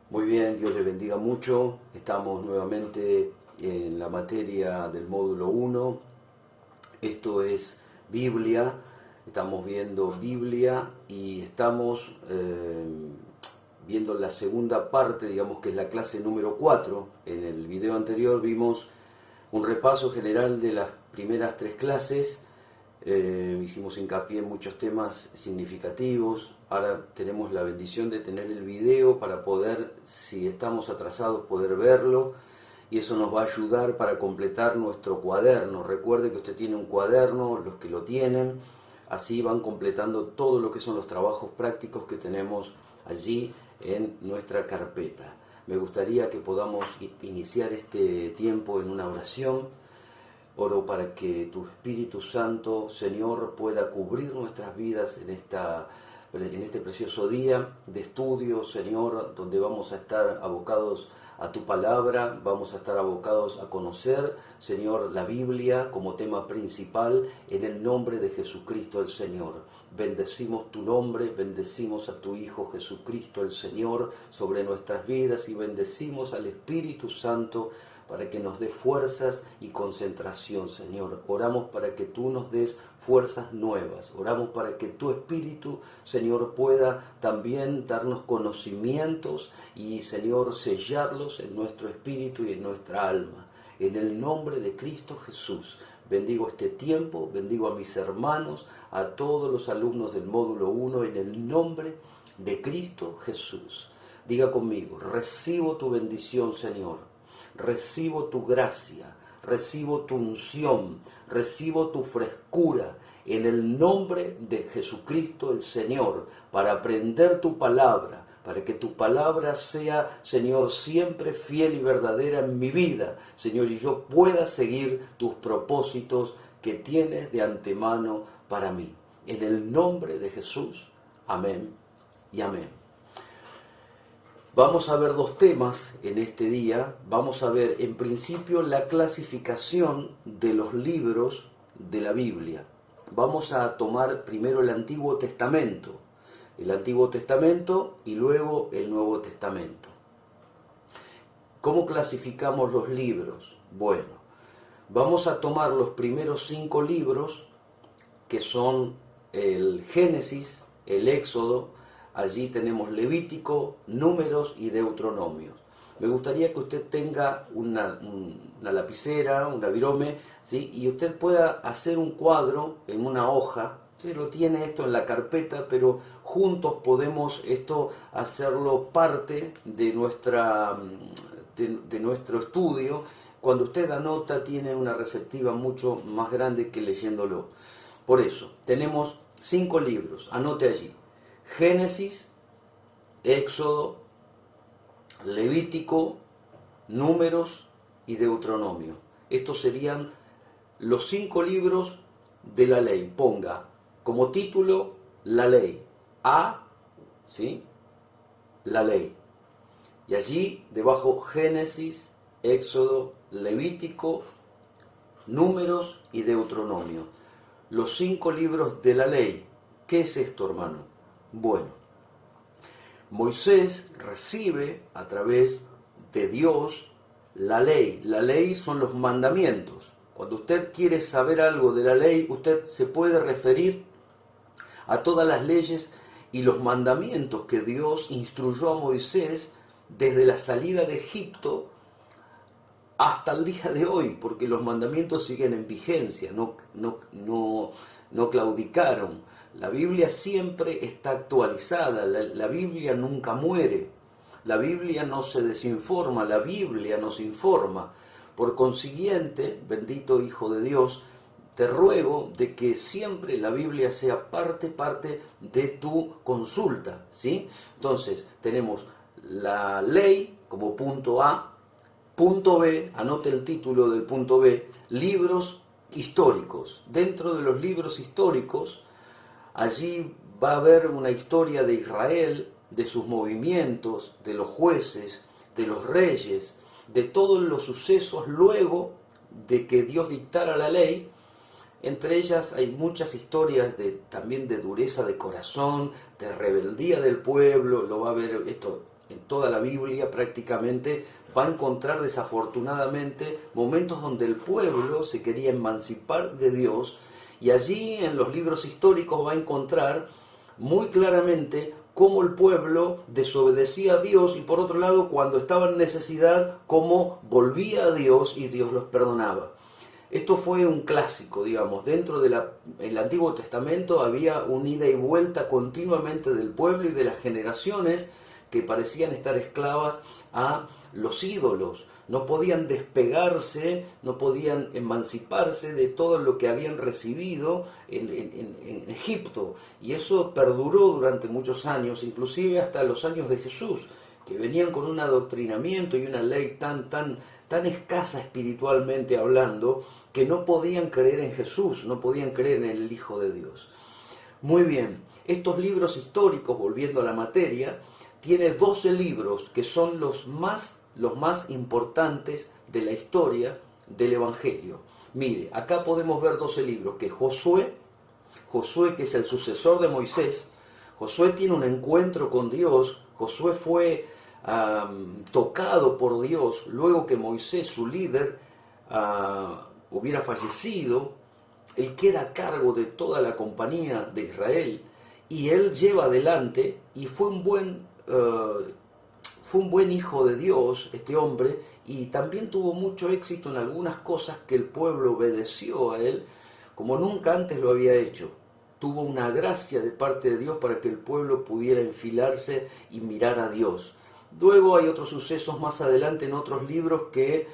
Muy bien, Dios les bendiga mucho. Estamos nuevamente en la materia del módulo 1. Esto es Biblia. Estamos viendo Biblia y estamos viendo la segunda parte, digamos que es la clase número 4. En el video anterior vimos un repaso general de las primeras 3 clases. Hicimos hincapié en muchos temas significativos. Ahora tenemos la bendición de tener el video para poder, si estamos atrasados, poder verlo, y eso nos va a ayudar para completar nuestro cuaderno. Recuerde que usted tiene un cuaderno, los que lo tienen, así van completando todo lo que son los trabajos prácticos que tenemos allí en nuestra carpeta. Me gustaría que podamos iniciar este tiempo en una oración. Oro para que tu Espíritu Santo, Señor, pueda cubrir nuestras vidas en este precioso día de estudio, Señor, donde vamos a estar abocados a tu palabra, vamos a estar abocados a conocer, Señor, la Biblia como tema principal, en el nombre de Jesucristo el Señor. Bendecimos tu nombre, bendecimos a tu Hijo Jesucristo el Señor sobre nuestras vidas y bendecimos al Espíritu Santo para que nos dé fuerzas y concentración, Señor. Oramos para que tú nos des fuerzas nuevas. Oramos para que tu Espíritu, Señor, pueda también darnos conocimientos y, Señor, sellarlos en nuestro espíritu y en nuestra alma. En el nombre de Cristo Jesús, bendigo este tiempo, bendigo a mis hermanos, a todos los alumnos del módulo 1, en el nombre de Cristo Jesús. Diga conmigo, recibo tu bendición, Señor. Recibo tu gracia, recibo tu unción, recibo tu frescura en el nombre de Jesucristo el Señor, para aprender tu palabra, para que tu palabra sea, Señor, siempre fiel y verdadera en mi vida, Señor, y yo pueda seguir tus propósitos que tienes de antemano para mí. En el nombre de Jesús, amén y amén. Vamos a ver 2 temas en este día. Vamos a ver en principio la clasificación de los libros de la Biblia. Vamos a tomar primero el Antiguo Testamento y luego el Nuevo Testamento. ¿Cómo clasificamos los libros? Bueno, vamos a tomar los primeros 5 libros, que son el Génesis, el Éxodo. Allí tenemos Levítico, Números y Deuteronomios. Me gustaría que usted tenga una lapicera, una virome, ¿sí? Y usted pueda hacer un cuadro en una hoja. Usted lo tiene esto en la carpeta, pero juntos podemos hacerlo parte de nuestro estudio. Cuando usted anota, tiene una receptiva mucho más grande que leyéndolo. Por eso, tenemos 5 libros. Anote allí: Génesis, Éxodo, Levítico, Números y Deuteronomio. Estos serían los 5 libros de la ley. Ponga como título la ley. ¿Sí? La ley. Y allí debajo Génesis, Éxodo, Levítico, Números y Deuteronomio. Los 5 libros de la ley. ¿Qué es esto, hermano? Bueno, Moisés recibe a través de Dios la ley. La ley son los mandamientos. Cuando usted quiere saber algo de la ley, usted se puede referir a todas las leyes y los mandamientos que Dios instruyó a Moisés desde la salida de Egipto hasta el día de hoy, porque los mandamientos siguen en vigencia, no claudicaron. La Biblia siempre está actualizada, la Biblia nunca muere, la Biblia no se desinforma, la Biblia nos informa. Por consiguiente, bendito Hijo de Dios, te ruego de que siempre la Biblia sea parte de tu consulta, ¿sí? Entonces, tenemos la ley como punto A. Punto B, anote el título del punto B, libros históricos. Dentro de los libros históricos, allí va a haber una historia de Israel, de sus movimientos, de los jueces, de los reyes, de todos los sucesos luego de que Dios dictara la ley. Entre ellas hay muchas historias también de dureza de corazón, de rebeldía del pueblo. Lo va a ver esto en toda la Biblia prácticamente, va a encontrar desafortunadamente momentos donde el pueblo se quería emancipar de Dios, y allí en los libros históricos va a encontrar muy claramente cómo el pueblo desobedecía a Dios, y por otro lado, cuando estaba en necesidad, cómo volvía a Dios y Dios los perdonaba. Esto fue un clásico, digamos. Dentro del Antiguo Testamento había un ida y vuelta continuamente del pueblo y de las generaciones que parecían estar esclavas a los ídolos. No podían despegarse, no podían emanciparse de todo lo que habían recibido en Egipto. Y eso perduró durante muchos años, inclusive hasta los años de Jesús, que venían con un adoctrinamiento y una ley tan escasa espiritualmente hablando, que no podían creer en Jesús, no podían creer en el Hijo de Dios. Muy bien, estos libros históricos, volviendo a la materia, tiene 12 libros que son los más importantes de la historia del Evangelio. Mire, acá podemos ver 12 libros, que Josué, que es el sucesor de Moisés. Josué tiene un encuentro con Dios. Josué fue tocado por Dios luego que Moisés, su líder, hubiera fallecido. Él queda a cargo de toda la compañía de Israel, y él lleva adelante, y fue un buen hijo de Dios este hombre, y también tuvo mucho éxito en algunas cosas que el pueblo obedeció a él como nunca antes lo había hecho. Tuvo una gracia de parte de Dios para que el pueblo pudiera enfilarse y mirar a Dios. Luego hay otros sucesos más adelante en otros libros que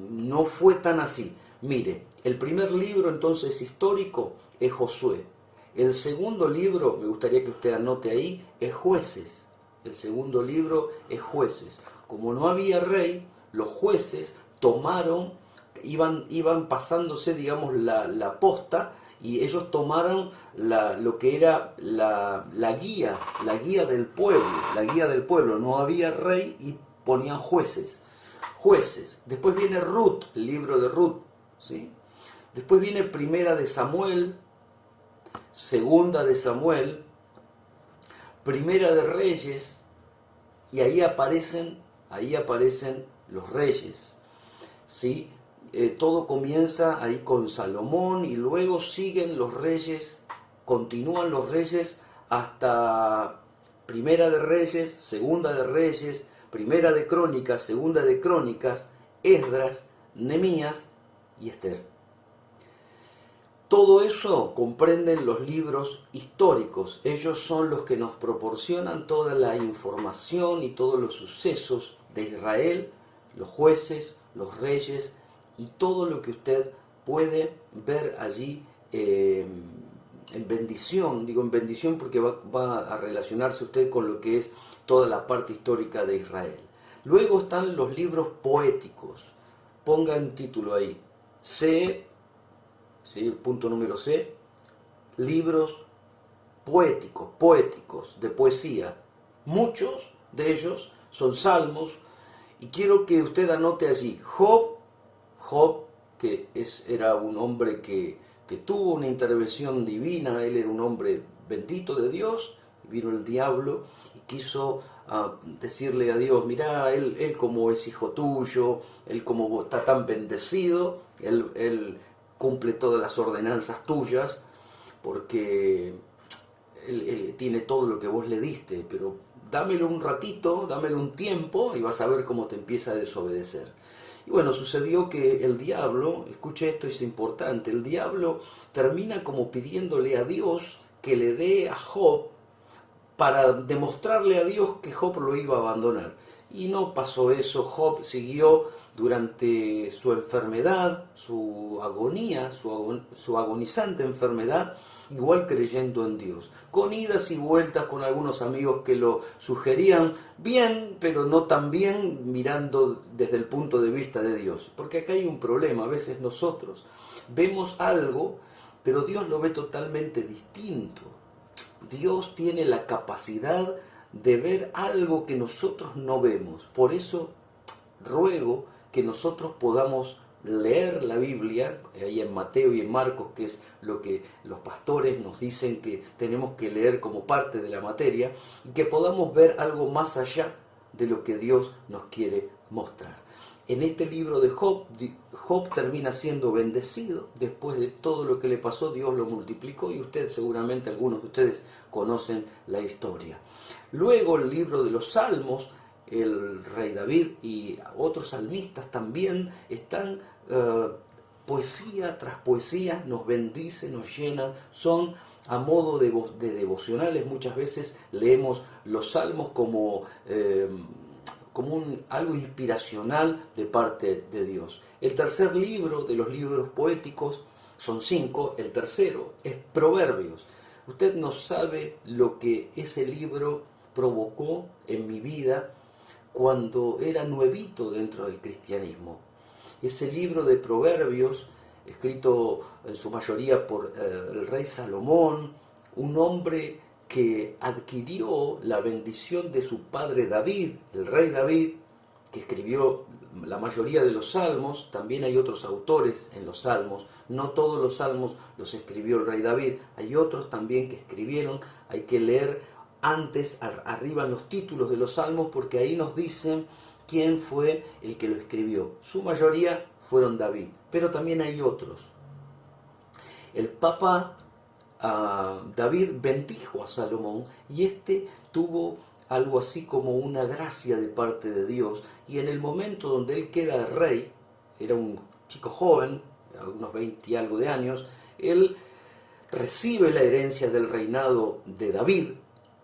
no fue tan así. Mire, el primer libro entonces histórico es Josué. El segundo libro, me gustaría que usted anote ahí, es Jueces. El segundo libro es Jueces. Como no había rey, los jueces iban pasándose, digamos, la posta, y ellos tomaron lo que era la guía del pueblo. No había rey y ponían jueces. Después viene Ruth, el libro de Ruth, ¿sí? Después viene Primera de Samuel, Segunda de Samuel, Primera de Reyes, y ahí aparecen los reyes, ¿sí? Todo comienza ahí con Salomón, y luego siguen los reyes, continúan los reyes hasta Primera de Reyes, Segunda de Reyes, Primera de Crónicas, Segunda de Crónicas, Esdras, Nehemías y Esther. Todo eso comprenden los libros históricos. Ellos son los que nos proporcionan toda la información y todos los sucesos de Israel, los jueces, los reyes y todo lo que usted puede ver allí en bendición. Digo en bendición porque va a relacionarse usted con lo que es toda la parte histórica de Israel. Luego están los libros poéticos. Ponga un título ahí. C, ¿sí? El punto número C. Libros poéticos, de poesía. Muchos de ellos son salmos, y quiero que usted anote allí. Job, que era un hombre que tuvo una intervención divina. Él era un hombre bendito de Dios. Vino el diablo y quiso decirle a Dios: mirá, él como es hijo tuyo, él como está tan bendecido, él cumple todas las ordenanzas tuyas, porque él tiene todo lo que vos le diste, pero dámelo un ratito, dámelo un tiempo, y vas a ver cómo te empieza a desobedecer. Y bueno, sucedió que el diablo, escuche esto, es importante, el diablo termina como pidiéndole a Dios que le dé a Job, para demostrarle a Dios que Job lo iba a abandonar. Y no pasó eso. Job siguió durante su enfermedad, su agonía, su agonizante enfermedad, igual creyendo en Dios, con idas y vueltas con algunos amigos que lo sugerían bien, pero no tan bien, mirando desde el punto de vista de Dios. Porque acá hay un problema. A veces nosotros vemos algo, pero Dios lo ve totalmente distinto. Dios tiene la capacidad de ver algo que nosotros no vemos. Por eso ruego que nosotros podamos leer la Biblia, ahí en Mateo y en Marcos, que es lo que los pastores nos dicen que tenemos que leer como parte de la materia, y que podamos ver algo más allá de lo que Dios nos quiere mostrar. En este libro de Job, Job termina siendo bendecido. Después de todo lo que le pasó, Dios lo multiplicó, y seguramente algunos de ustedes conocen la historia. Luego el libro de los Salmos, el rey David y otros salmistas también están poesía tras poesía, nos bendice, nos llenan, son a modo de devocionales. Muchas veces leemos los salmos como algo inspiracional de parte de Dios. El tercer libro de los libros poéticos, son 5, el tercero es Proverbios. Usted no sabe lo que ese libro provocó en mi vida cuando era nuevito dentro del cristianismo. Ese libro de Proverbios, escrito en su mayoría por el rey Salomón, un hombre que adquirió la bendición de su padre David, el rey David, que escribió la mayoría de los salmos. También hay otros autores en los salmos, no todos los salmos los escribió el rey David, hay otros también que escribieron. Hay que leer antes, arriba en los títulos de los salmos, porque ahí nos dicen quién fue el que lo escribió. Su mayoría fueron David, pero también hay otros. El Papa David bendijo a Salomón, y este tuvo algo así como una gracia de parte de Dios, y en el momento donde él queda rey, era un chico joven, unos 20 y algo de años, él recibe la herencia del reinado de David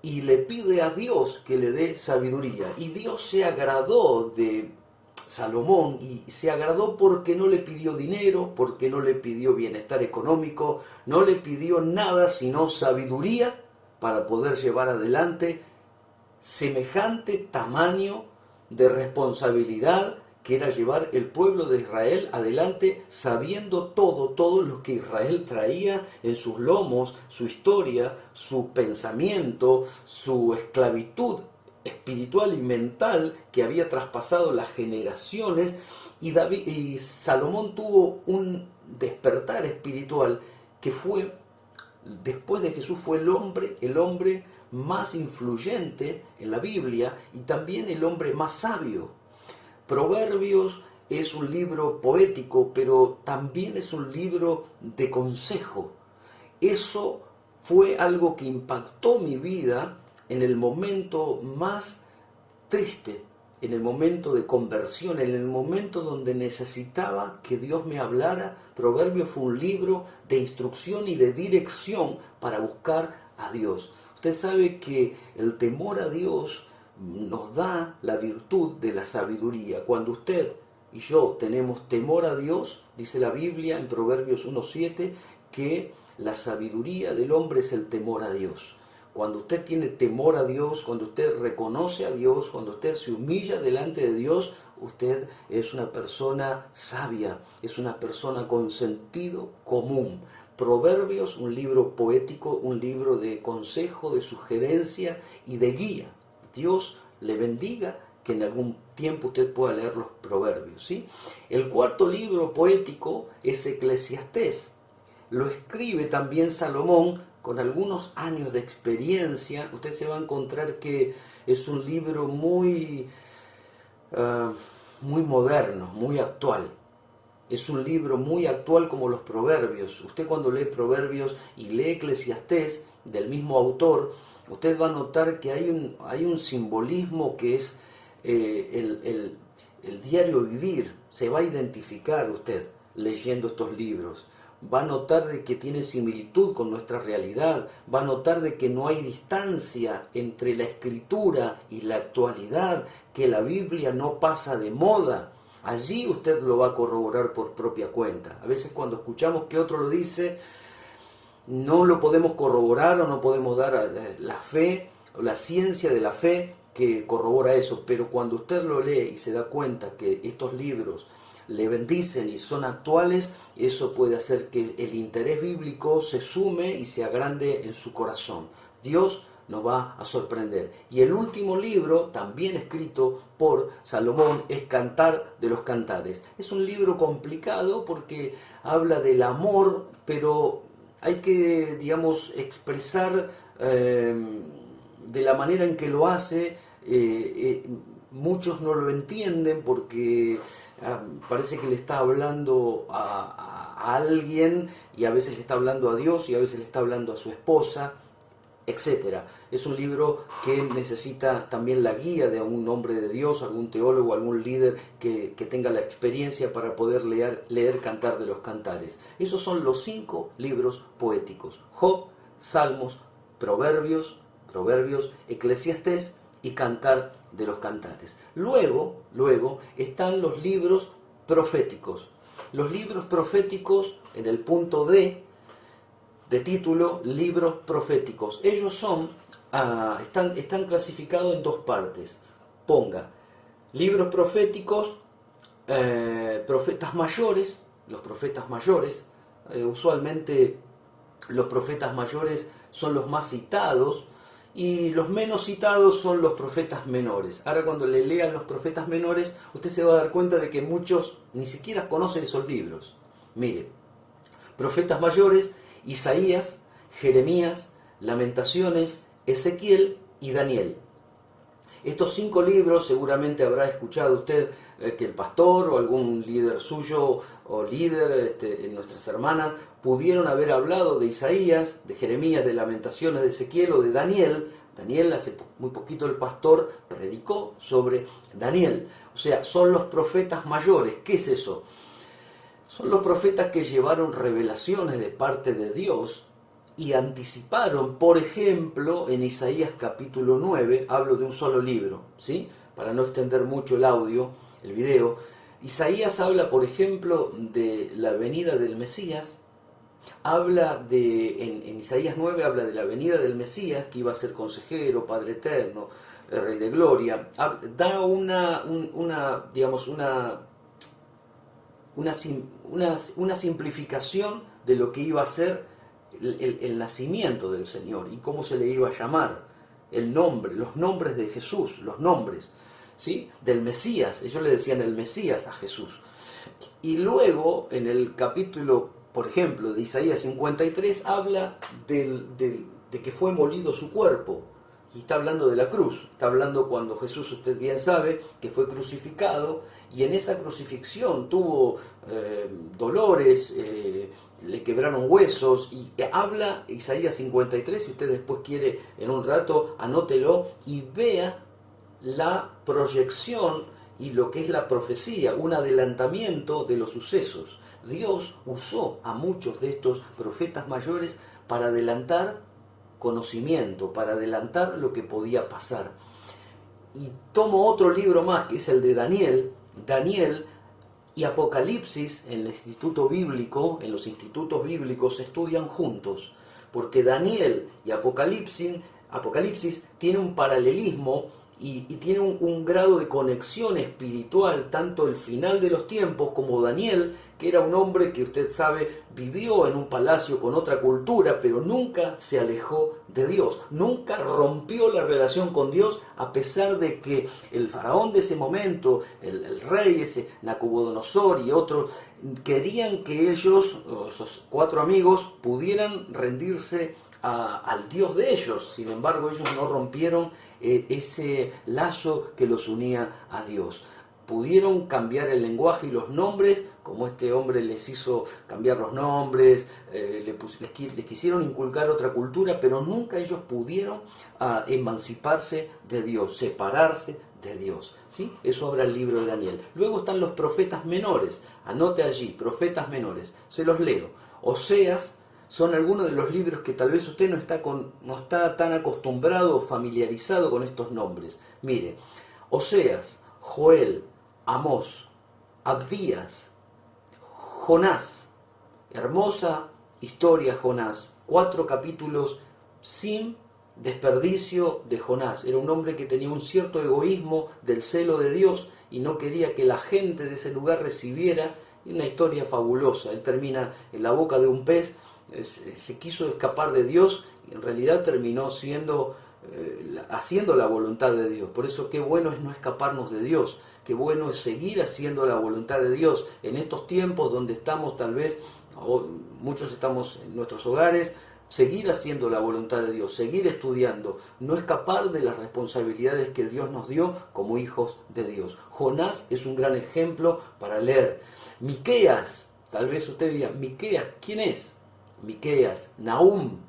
y le pide a Dios que le dé sabiduría, y Dios se agradó de Salomón, y se agradó porque no le pidió dinero, porque no le pidió bienestar económico, no le pidió nada sino sabiduría para poder llevar adelante semejante tamaño de responsabilidad que era llevar el pueblo de Israel adelante, sabiendo todo lo que Israel traía en sus lomos, su historia, su pensamiento, su esclavitud espiritual y mental que había traspasado las generaciones. Y Salomón tuvo un despertar espiritual que fue, después de Jesús, fue el hombre más influyente en la Biblia, y también el hombre más sabio. Proverbios es un libro poético, pero también es un libro de consejo. Eso fue algo que impactó mi vida en el momento más triste, en el momento de conversión, en el momento donde necesitaba que Dios me hablara. Proverbios fue un libro de instrucción y de dirección para buscar a Dios. Usted sabe que el temor a Dios nos da la virtud de la sabiduría. Cuando usted y yo tenemos temor a Dios, dice la Biblia en Proverbios 1:7, que la sabiduría del hombre es el temor a Dios. Cuando usted tiene temor a Dios, cuando usted reconoce a Dios, cuando usted se humilla delante de Dios, usted es una persona sabia, es una persona con sentido común. Proverbios, un libro poético, un libro de consejo, de sugerencia y de guía. Dios le bendiga, que en algún tiempo usted pueda leer los Proverbios, ¿sí? El cuarto libro poético es Eclesiastés. Lo escribe también Salomón con algunos años de experiencia. Usted se va a encontrar que es un libro muy moderno, muy actual. Es un libro muy actual como los Proverbios. Usted cuando lee Proverbios y lee Eclesiastés del mismo autor, usted va a notar que hay un simbolismo que es el diario vivir. Se va a identificar usted leyendo estos libros. Va a notar de que tiene similitud con nuestra realidad. Va a notar de que no hay distancia entre la escritura y la actualidad, que la Biblia no pasa de moda. Allí usted lo va a corroborar por propia cuenta. A veces cuando escuchamos que otro lo dice, no lo podemos corroborar o no podemos dar la fe o la ciencia de la fe que corrobora eso, pero cuando usted lo lee y se da cuenta que estos libros le bendicen y son actuales, eso puede hacer que el interés bíblico se sume y se agrande en su corazón. Dios nos va a sorprender. Y el último libro, también escrito por Salomón, es Cantar de los Cantares. Es un libro complicado porque habla del amor, pero hay que, digamos, expresar de la manera en que lo hace. Muchos no lo entienden porque parece que le está hablando a alguien, y a veces le está hablando a Dios y a veces le está hablando a su esposa, etcétera. Es un libro que necesita también la guía de algún hombre de Dios, algún teólogo, algún líder que tenga la experiencia para poder leer Cantar de los Cantares. Esos son los 5 libros poéticos: Job, Salmos, Proverbios, Eclesiastés y Cantar de los Cantares. Luego están los libros proféticos. Los libros proféticos, en el punto D de título, libros proféticos. Ellos son, están clasificados en 2 partes. Ponga, libros proféticos, profetas mayores. Los profetas mayores, usualmente los profetas mayores son los más citados, y los menos citados son los profetas menores. Ahora, cuando le lean los profetas menores, usted se va a dar cuenta de que muchos ni siquiera conocen esos libros. Mire, profetas mayores: Isaías, Jeremías, Lamentaciones, Ezequiel y Daniel. Estos 5 libros seguramente habrá escuchado usted que el pastor o algún líder suyo o líder, nuestras hermanas, pudieron haber hablado de Isaías, de Jeremías, de Lamentaciones, de Ezequiel o de Daniel. Daniel, hace muy poquito el pastor predicó sobre Daniel. O sea, son los profetas mayores. ¿Qué es eso? Son los profetas que llevaron revelaciones de parte de Dios y anticiparon. Por ejemplo, en Isaías capítulo 9, hablo de un solo libro, ¿sí? Para no extender mucho el video. Isaías habla, por ejemplo, de la venida del Mesías. En Isaías 9 habla de la venida del Mesías, que iba a ser consejero, Padre eterno, Rey de gloria. Da una simplificación de lo que iba a ser el nacimiento del Señor y cómo se le iba a llamar, el nombre, los nombres de Jesús, los nombres, ¿sí?, del Mesías. Ellos le decían el Mesías a Jesús. Y luego, en el capítulo, por ejemplo, de Isaías 53, habla de que fue molido su cuerpo. Y está hablando de la cruz, está hablando cuando Jesús, usted bien sabe, que fue crucificado, y en esa crucifixión tuvo dolores, le quebraron huesos, y habla Isaías 53, si usted después quiere en un rato, anótelo y vea la proyección y lo que es la profecía, un adelantamiento de los sucesos. Dios usó a muchos de estos profetas mayores para adelantar conocimiento, para adelantar lo que podía pasar. Y tomo otro libro más, que es el de Daniel. Daniel y Apocalipsis en el instituto bíblico, en los institutos bíblicos se estudian juntos, porque Daniel y Apocalipsis tiene un paralelismo y tiene un grado de conexión espiritual, tanto el final de los tiempos como Daniel, que era un hombre que usted sabe vivió en un palacio con otra cultura, pero nunca se alejó de Dios, nunca rompió la relación con Dios, a pesar de que el faraón de ese momento, el rey ese Nabucodonosor y otros, querían que ellos, esos 4 amigos, pudieran rendirse al Dios de ellos. Sin embargo, ellos no rompieron ese lazo que los unía a Dios. Pudieron cambiar el lenguaje y los nombres, como este hombre les hizo cambiar los nombres, les quisieron inculcar otra cultura, pero nunca ellos pudieron emanciparse de Dios, separarse de Dios, ¿sí? Eso habla el libro de Daniel. Luego están los profetas menores. Anote allí, profetas menores. Se los leo. Oseas. Son algunos de los libros que tal vez usted no está tan acostumbrado o familiarizado con estos nombres. Mire, Oseas, Joel, Amós, Abdías, Jonás. Hermosa historia Jonás. 4 capítulos sin desperdicio de Jonás. Era un hombre que tenía un cierto egoísmo del celo de Dios y no quería que la gente de ese lugar recibiera. Una historia fabulosa. Él termina en la boca de un pez. Se quiso escapar de Dios y en realidad terminó siendo haciendo la voluntad de Dios. Por eso qué bueno es no escaparnos de Dios, qué bueno es seguir haciendo la voluntad de Dios en estos tiempos donde estamos tal vez, muchos estamos en nuestros hogares, seguir haciendo la voluntad de Dios, seguir estudiando, no escapar de las responsabilidades que Dios nos dio como hijos de Dios. Jonás es un gran ejemplo para leer. Miqueas, tal vez usted diga, Miqueas, ¿quién es? Miqueas, Nahum,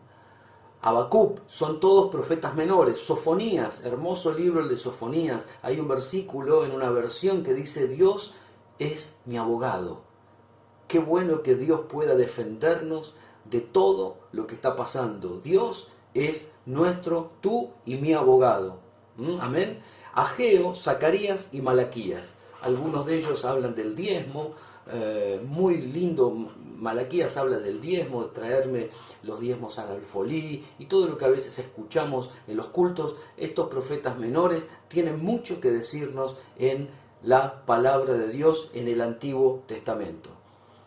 Habacuc, son todos profetas menores. Sofonías, hermoso libro el de Sofonías. Hay un versículo en una versión que dice, Dios es mi abogado. Qué bueno que Dios pueda defendernos de todo lo que está pasando. Dios es nuestro, tú y mi abogado. Amén. Ageo, Zacarías y Malaquías. Algunos de ellos hablan del diezmo. Muy lindo. Malaquías habla del diezmo, de traerme los diezmos al alfolí y todo lo que a veces escuchamos en los cultos. Estos profetas menores tienen mucho que decirnos en la palabra de Dios en el Antiguo Testamento.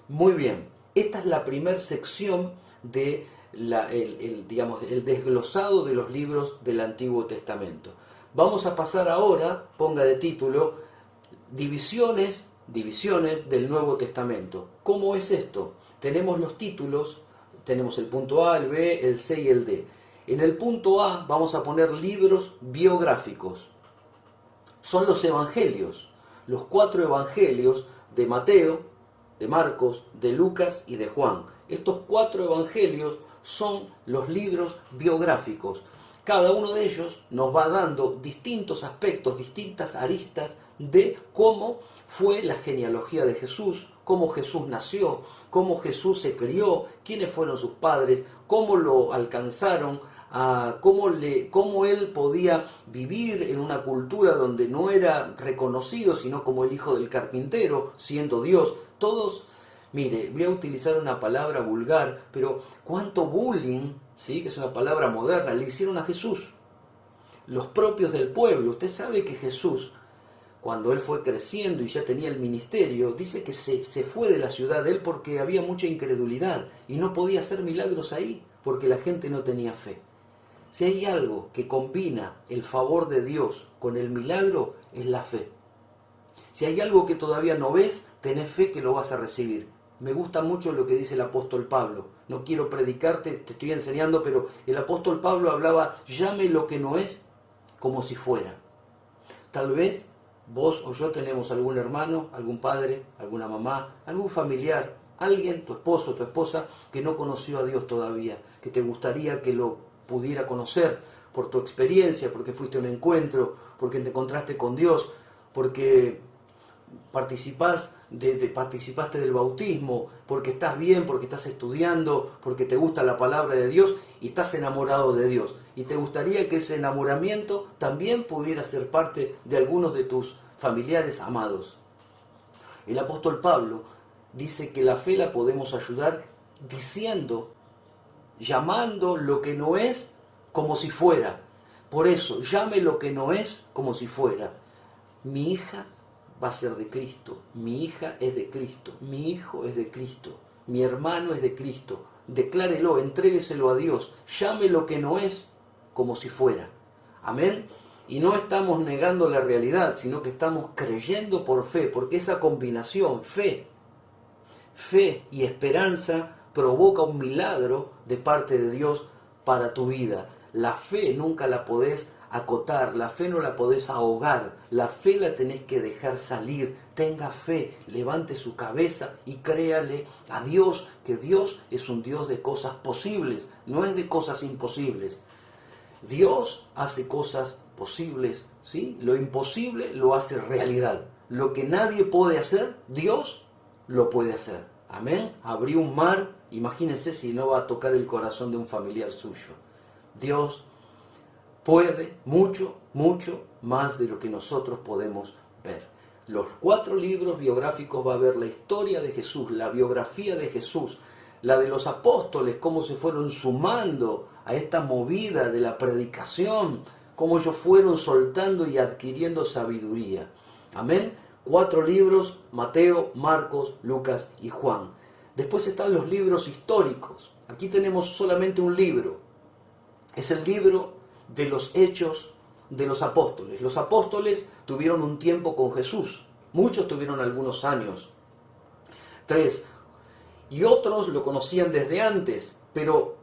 Muy bien, esta es la primera sección de el desglosado de los libros del Antiguo Testamento. Vamos a pasar ahora, ponga de título, divisiones del Nuevo Testamento. ¿Cómo es esto? Tenemos los títulos, tenemos el punto A, el B, el C y el D. En el punto A vamos a poner libros biográficos. Son los evangelios, los 4 evangelios de Mateo, de Marcos, de Lucas y de Juan. Estos 4 evangelios son los libros biográficos. Cada uno de ellos nos va dando distintos aspectos, distintas aristas de cómo fue la genealogía de Jesús, cómo Jesús nació, cómo Jesús se crió, quiénes fueron sus padres, cómo lo alcanzaron, cómo él podía vivir en una cultura donde no era reconocido, sino como el hijo del carpintero, siendo Dios. Todos, mire, voy a utilizar una palabra vulgar, pero cuánto bullying, ¿sí?, que es una palabra moderna, le hicieron a Jesús. Los propios del pueblo. Usted sabe que Jesús, cuando él fue creciendo y ya tenía el ministerio, dice que se fue de la ciudad de él porque había mucha incredulidad y no podía hacer milagros ahí porque la gente no tenía fe. Si hay algo que combina el favor de Dios con el milagro, es la fe. Si hay algo que todavía no ves, tenés fe que lo vas a recibir. Me gusta mucho lo que dice el apóstol Pablo. No quiero predicarte, te estoy enseñando, pero el apóstol Pablo hablaba, llame lo que no es como si fuera. Tal vez vos o yo tenemos algún hermano, algún padre, alguna mamá, algún familiar, alguien, tu esposo, tu esposa, que no conoció a Dios todavía, que te gustaría que lo pudiera conocer por tu experiencia, porque fuiste a un encuentro, porque te encontraste con Dios, porque participaste del bautismo, porque estás bien, porque estás estudiando, porque te gusta la palabra de Dios y estás enamorado de Dios. Y te gustaría que ese enamoramiento también pudiera ser parte de algunos de tus familiares amados. El apóstol Pablo dice que la fe la podemos ayudar diciendo, llamando lo que no es como si fuera. Por eso, llame lo que no es como si fuera. Mi hija va a ser de Cristo, mi hija es de Cristo, mi hijo es de Cristo, mi hermano es de Cristo. Declárelo, entrégueselo a Dios, llame lo que no es como si fuera. Amén. Y no estamos negando la realidad, sino que estamos creyendo por fe, porque esa combinación, fe y esperanza, provoca un milagro de parte de Dios para tu vida. La fe nunca la podés acotar, la fe no la podés ahogar, la fe la tenés que dejar salir. Tenga fe, levante su cabeza y créale a Dios, que Dios es un Dios de cosas posibles, no es de cosas imposibles. Dios hace cosas posibles, ¿sí? Lo imposible lo hace realidad. Lo que nadie puede hacer, Dios lo puede hacer. Amén. Abrió un mar, imagínense si no va a tocar el corazón de un familiar suyo. Dios puede mucho, mucho más de lo que nosotros podemos ver. Los 4 libros biográficos va a ver la historia de Jesús, la biografía de Jesús, la de los apóstoles, cómo se fueron sumando a esta movida de la predicación, cómo ellos fueron soltando y adquiriendo sabiduría. Amén. 4 libros, Mateo, Marcos, Lucas y Juan. Después están los libros históricos. Aquí tenemos solamente un libro. Es el libro de los hechos de los apóstoles. Los apóstoles tuvieron un tiempo con Jesús, muchos tuvieron algunos años, 3, y otros lo conocían desde antes, pero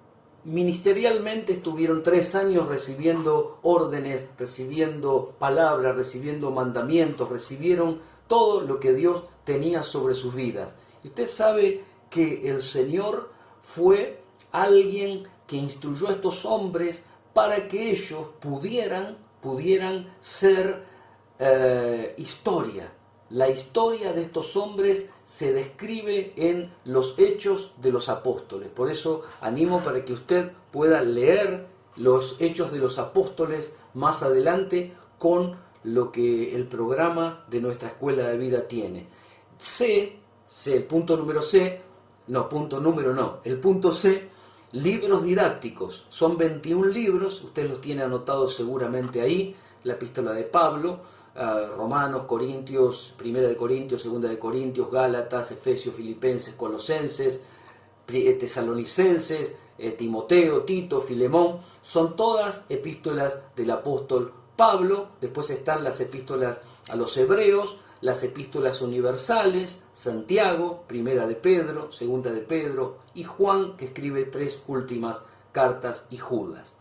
ministerialmente estuvieron 3 años recibiendo órdenes, recibiendo palabras, recibiendo mandamientos, recibieron todo lo que Dios tenía sobre sus vidas. Y usted sabe que el Señor fue alguien que instruyó a estos hombres para que ellos pudieran ser historia. La historia de estos hombres se describe en los hechos de los apóstoles. Por eso animo para que usted pueda leer los hechos de los apóstoles más adelante con lo que el programa de nuestra escuela de vida tiene. El punto C, libros didácticos. Son 21 libros, usted los tiene anotados seguramente ahí, la epístola de Pablo, Romanos, Corintios, Primera de Corintios, Segunda de Corintios, Gálatas, Efesios, Filipenses, Colosenses, Tesalonicenses, Timoteo, Tito, Filemón, son todas epístolas del apóstol Pablo. Después están las epístolas a los hebreos, las epístolas universales, Santiago, Primera de Pedro, Segunda de Pedro y Juan, que escribe 3 últimas cartas, y Judas.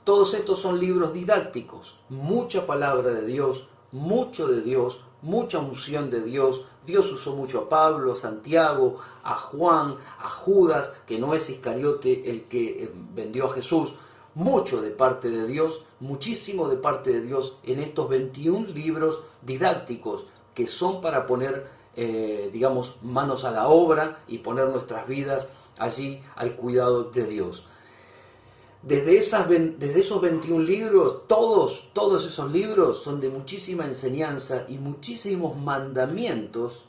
Todos estos son libros didácticos, mucha palabra de Dios, mucho de Dios, mucha unción de Dios. Dios usó mucho a Pablo, a Santiago, a Juan, a Judas, que no es Iscariote el que vendió a Jesús. Mucho de parte de Dios, muchísimo de parte de Dios en estos 21 libros didácticos que son para poner, manos a la obra y poner nuestras vidas allí al cuidado de Dios. Desde esos 21 libros, todos esos libros son de muchísima enseñanza y muchísimos mandamientos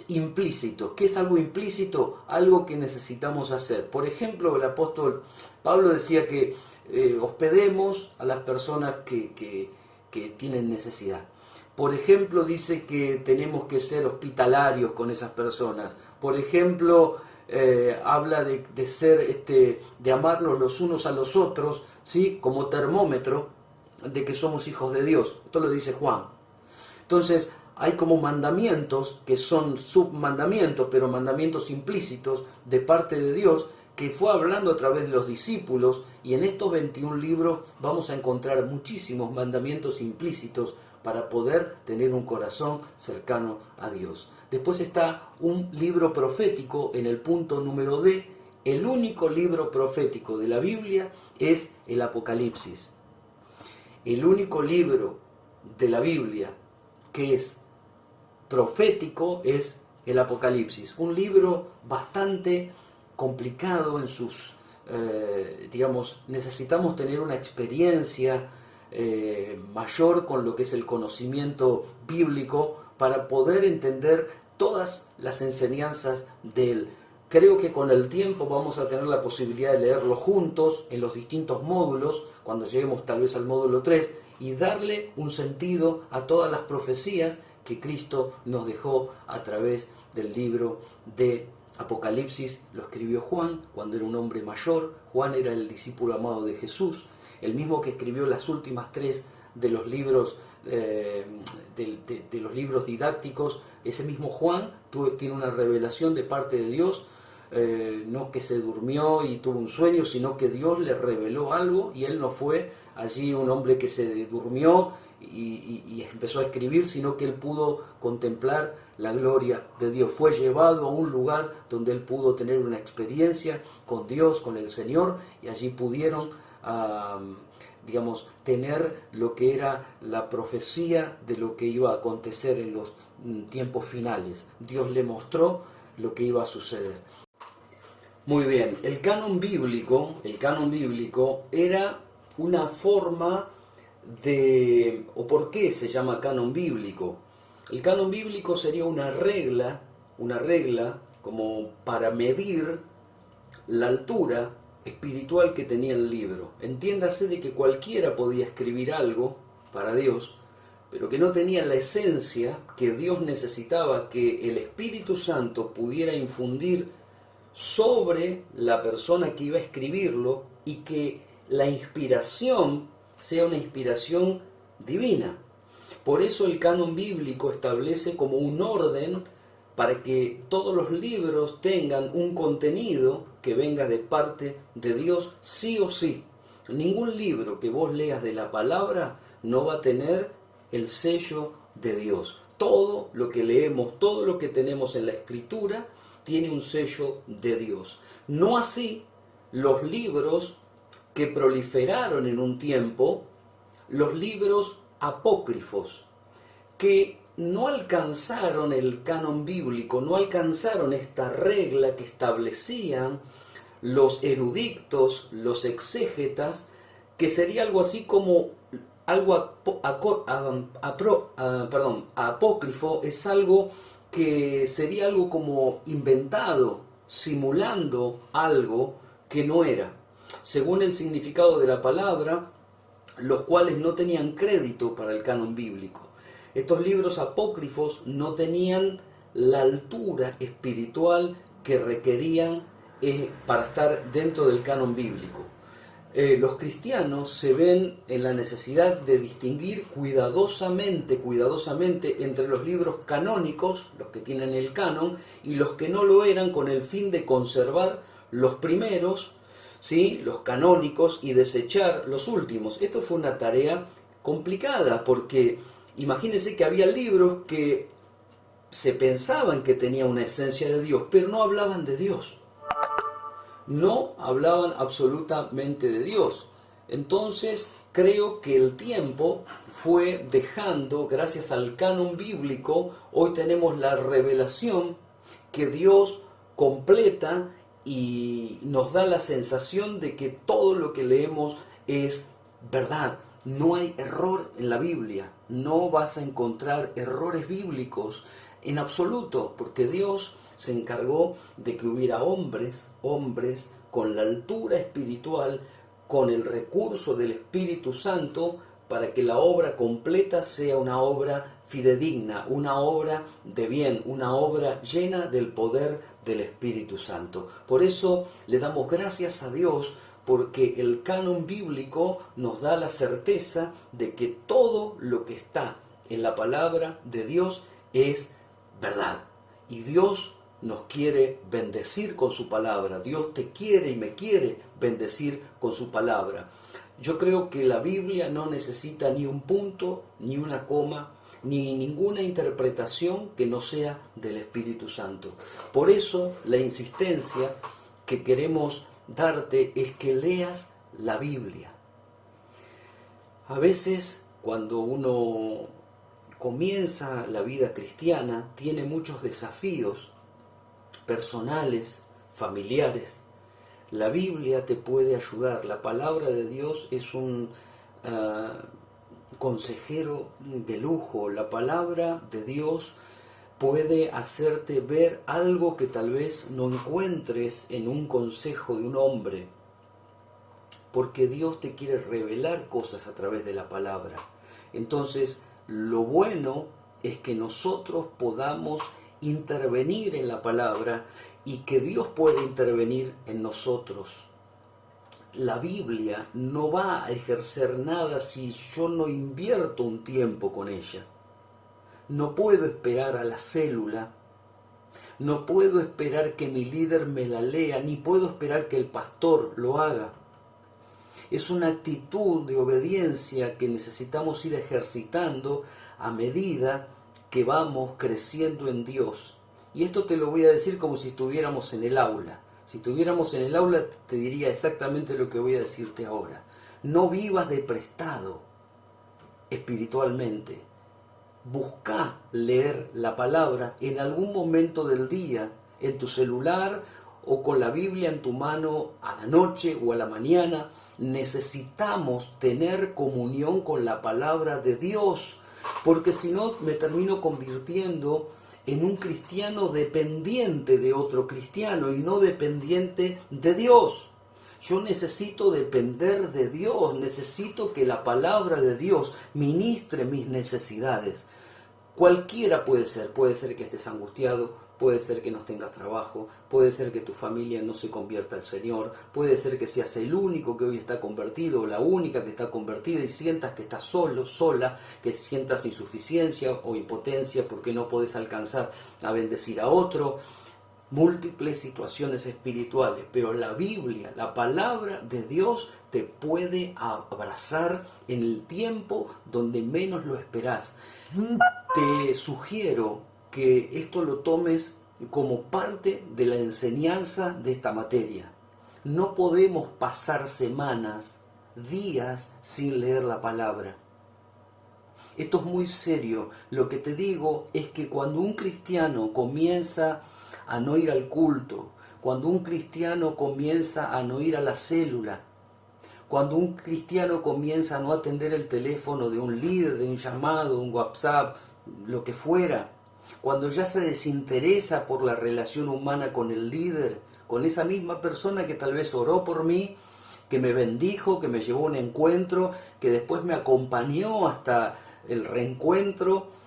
implícitos. ¿Qué es algo implícito? Algo que necesitamos hacer. Por ejemplo, el apóstol Pablo decía que hospedemos a las personas que tienen necesidad. Por ejemplo, dice que tenemos que ser hospitalarios con esas personas. Por ejemplo, habla de amarnos los unos a los otros, ¿sí? Como termómetro de que somos hijos de Dios. Esto lo dice Juan. Entonces, hay como mandamientos que son submandamientos, pero mandamientos implícitos de parte de Dios, que fue hablando a través de los discípulos, y en estos 21 libros vamos a encontrar muchísimos mandamientos implícitos para poder tener un corazón cercano a Dios. Después está un libro profético en el punto número D. El único libro profético de la Biblia es el Apocalipsis. El único libro de la Biblia que es profético es el Apocalipsis. Un libro bastante complicado en sus, necesitamos tener una experiencia mayor con lo que es el conocimiento bíblico para poder entender todas las enseñanzas de él. Creo que con el tiempo vamos a tener la posibilidad de leerlo juntos en los distintos módulos, cuando lleguemos tal vez al módulo 3, y darle un sentido a todas las profecías que Cristo nos dejó a través del libro de Apocalipsis. Lo escribió Juan cuando era un hombre mayor. Juan era el discípulo amado de Jesús, el mismo que escribió las últimas 3 de los libros de los libros didácticos. Ese mismo Juan tiene una revelación de parte de Dios, no que se durmió y tuvo un sueño, sino que Dios le reveló algo y él no fue allí un hombre que se durmió y empezó a escribir, sino que él pudo contemplar la gloria de Dios. Fue llevado a un lugar donde él pudo tener una experiencia con Dios, con el Señor, y allí pudieron tener lo que era la profecía de lo que iba a acontecer en los tiempos finales. Dios le mostró lo que iba a suceder. Muy bien, el canon bíblico era una forma de, o por qué se llama canon bíblico. El canon bíblico sería una regla como para medir la altura espiritual que tenía el libro. Entiéndase de que cualquiera podía escribir algo para Dios, pero que no tenía la esencia que Dios necesitaba que el Espíritu Santo pudiera infundir sobre la persona que iba a escribirlo, y que la inspiración sea una inspiración divina. Por eso el canon bíblico establece como un orden para que todos los libros tengan un contenido que venga de parte de Dios sí o sí. Ningún libro que vos leas de la palabra no va a tener el sello de Dios. Todo lo que leemos, todo lo que tenemos en la Escritura, tiene un sello de Dios. No así los libros que proliferaron en un tiempo, los libros apócrifos, que no alcanzaron el canon bíblico, no alcanzaron esta regla que establecían los eruditos, los exégetas, que sería algo así como algo apócrifo, es algo que sería algo como inventado, simulando algo que no era, según el significado de la palabra, los cuales no tenían crédito para el canon bíblico. Estos libros apócrifos no tenían la altura espiritual que requerían para estar dentro del canon bíblico. Los cristianos se ven en la necesidad de distinguir cuidadosamente entre los libros canónicos, los que tienen el canon, y los que no lo eran, con el fin de conservar los primeros, ¿sí?, los canónicos, y desechar los últimos. Esto fue una tarea complicada, porque imagínense que había libros que se pensaban que tenían una esencia de Dios, pero no hablaban de Dios. No hablaban absolutamente de Dios. Entonces creo que el tiempo fue dejando, gracias al canon bíblico, hoy tenemos la revelación que Dios completa y nos da la sensación de que todo lo que leemos es verdad. No hay error en la Biblia, no vas a encontrar errores bíblicos en absoluto, porque Dios se encargó de que hubiera hombres con la altura espiritual, con el recurso del Espíritu Santo, para que la obra completa sea una obra fidedigna, una obra de bien, una obra llena del poder del Espíritu Santo. Por eso le damos gracias a Dios, porque el canon bíblico nos da la certeza de que todo lo que está en la palabra de Dios es verdad. Y Dios nos quiere bendecir con su palabra. Dios te quiere y me quiere bendecir con su palabra. Yo creo que la Biblia no necesita ni un punto, ni una coma, ni ninguna interpretación que no sea del Espíritu Santo. Por eso la insistencia que queremos darte es que leas la Biblia. A veces, cuando uno comienza la vida cristiana, tiene muchos desafíos personales, familiares. La Biblia te puede ayudar. La palabra de Dios es un consejero de lujo. La palabra de Dios puede hacerte ver algo que tal vez no encuentres en un consejo de un hombre, porque Dios te quiere revelar cosas a través de la palabra. Entonces, lo bueno es que nosotros podamos intervenir en la palabra y que Dios pueda intervenir en nosotros. La Biblia no va a ejercer nada si yo no invierto un tiempo con ella. No puedo esperar a la célula, no puedo esperar que mi líder me la lea, ni puedo esperar que el pastor lo haga. Es una actitud de obediencia que necesitamos ir ejercitando a medida que vamos creciendo en Dios. Y esto te lo voy a decir como si estuviéramos en el aula. Si estuviéramos en el aula te diría exactamente lo que voy a decirte ahora. No vivas de prestado espiritualmente. Busca leer la palabra en algún momento del día, en tu celular o con la Biblia en tu mano a la noche o a la mañana. Necesitamos tener comunión con la palabra de Dios, porque si no me termino convirtiendo en un cristiano dependiente de otro cristiano y no dependiente de Dios. Yo necesito depender de Dios, necesito que la palabra de Dios ministre mis necesidades. Cualquiera puede ser que estés angustiado, puede ser que no tengas trabajo, puede ser que tu familia no se convierta al Señor, puede ser que seas el único que hoy está convertido, o la única que está convertida y sientas que estás solo, sola, que sientas insuficiencia o impotencia porque no podés alcanzar a bendecir a otro. Múltiples situaciones espirituales, pero la Biblia, la palabra de Dios, te puede abrazar en el tiempo donde menos lo esperás. Te sugiero que esto lo tomes como parte de la enseñanza de esta materia. No podemos pasar semanas, días sin leer la palabra. Esto es muy serio. Lo que te digo es que cuando un cristiano comienza a no ir al culto, cuando un cristiano comienza a no ir a la célula, cuando un cristiano comienza a no atender el teléfono de un líder, de un llamado, un WhatsApp, lo que fuera, cuando ya se desinteresa por la relación humana con el líder, con esa misma persona que tal vez oró por mí, que me bendijo, que me llevó a un encuentro, que después me acompañó hasta el reencuentro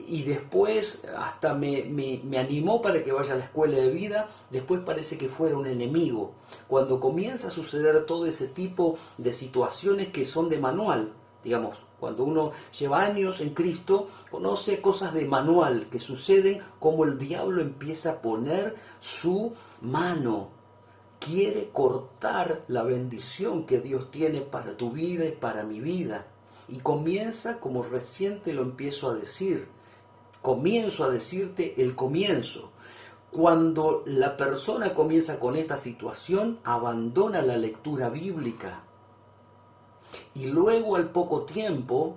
y después hasta me animó para que vaya a la escuela de vida, después parece que fuera un enemigo. Cuando comienza a suceder todo ese tipo de situaciones que son de manual, digamos, cuando uno lleva años en Cristo, conoce cosas de manual que suceden, como el diablo empieza a poner su mano. Quiere cortar la bendición que Dios tiene para tu vida y para mi vida. Y comienza como recién te lo empiezo a decir. Comienzo a decirte el comienzo. Cuando la persona comienza con esta situación, abandona la lectura bíblica. Y luego al poco tiempo,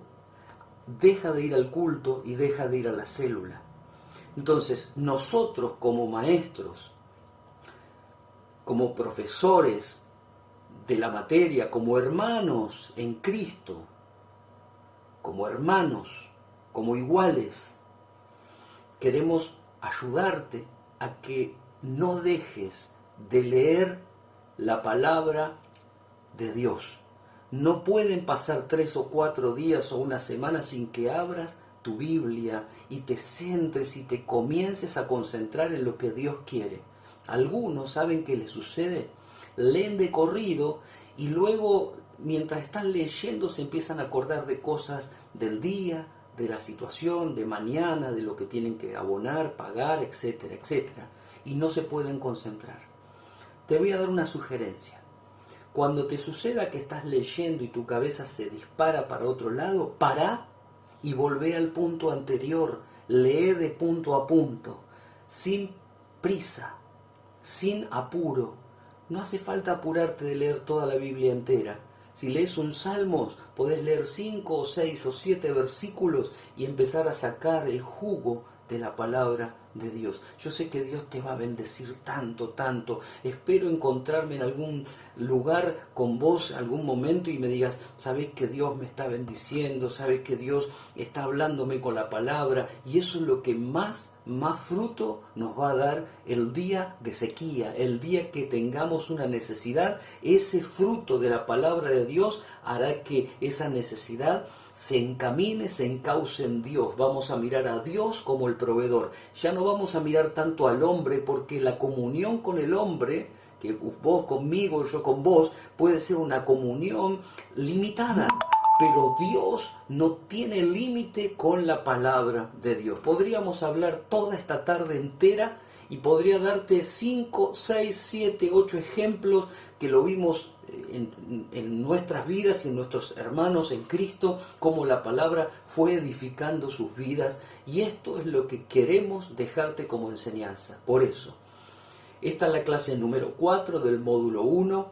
deja de ir al culto y deja de ir a la célula. Entonces, nosotros como maestros, como profesores de la materia, como hermanos en Cristo, como hermanos, como iguales, queremos ayudarte a que no dejes de leer la palabra de Dios. No pueden pasar 3 o 4 días o una semana sin que abras tu Biblia y te centres y te comiences a concentrar en lo que Dios quiere. Algunos, ¿saben qué les sucede? Leen de corrido y luego, mientras están leyendo, se empiezan a acordar de cosas del día, de la situación, de mañana, de lo que tienen que abonar, pagar, etcétera, etcétera. Y no se pueden concentrar. Te voy a dar una sugerencia. Cuando te suceda que estás leyendo y tu cabeza se dispara para otro lado, para y volvé al punto anterior. Lee de punto a punto, sin prisa, sin apuro. No hace falta apurarte de leer toda la Biblia entera. Si lees un Salmos, podés leer 5 o 6 o 7 versículos y empezar a sacar el jugo de la palabra de Dios. Yo sé que Dios te va a bendecir tanto, tanto. Espero encontrarme en algún lugar con vos, algún momento, y me digas, sabés que Dios me está bendiciendo, sabés que Dios está hablándome con la palabra, y eso es lo que más fruto nos va a dar el día de sequía, el día que tengamos una necesidad. Ese fruto de la palabra de Dios hará que esa necesidad se encamine, se encauce en Dios. Vamos a mirar a Dios como el proveedor. Ya no vamos a mirar tanto al hombre, porque la comunión con el hombre, que vos conmigo, yo con vos, puede ser una comunión limitada. Pero Dios no tiene límite con la palabra de Dios. Podríamos hablar toda esta tarde entera y podría darte 5, 6, 7, 8 ejemplos que lo vimos en nuestras vidas y en nuestros hermanos en Cristo, cómo la palabra fue edificando sus vidas, y esto es lo que queremos dejarte como enseñanza. Por eso, esta es la clase número 4 del módulo 1,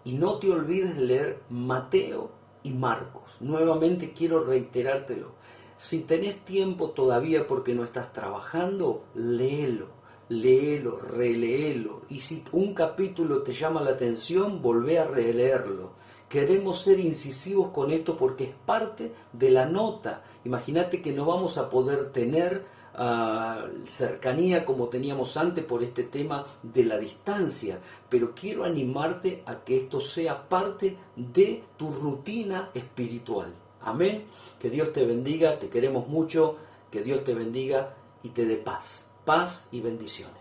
y no te olvides de leer Mateo y Marcos. Nuevamente quiero reiterártelo. Si tenés tiempo todavía porque no estás trabajando, léelo. Léelo, releelo, y si un capítulo te llama la atención, volvé a releerlo. Queremos ser incisivos con esto porque es parte de la nota. Imagínate que no vamos a poder tener cercanía como teníamos antes por este tema de la distancia, pero quiero animarte a que esto sea parte de tu rutina espiritual. Amén. Que Dios te bendiga, te queremos mucho, que Dios te bendiga y te dé paz. Paz y bendiciones.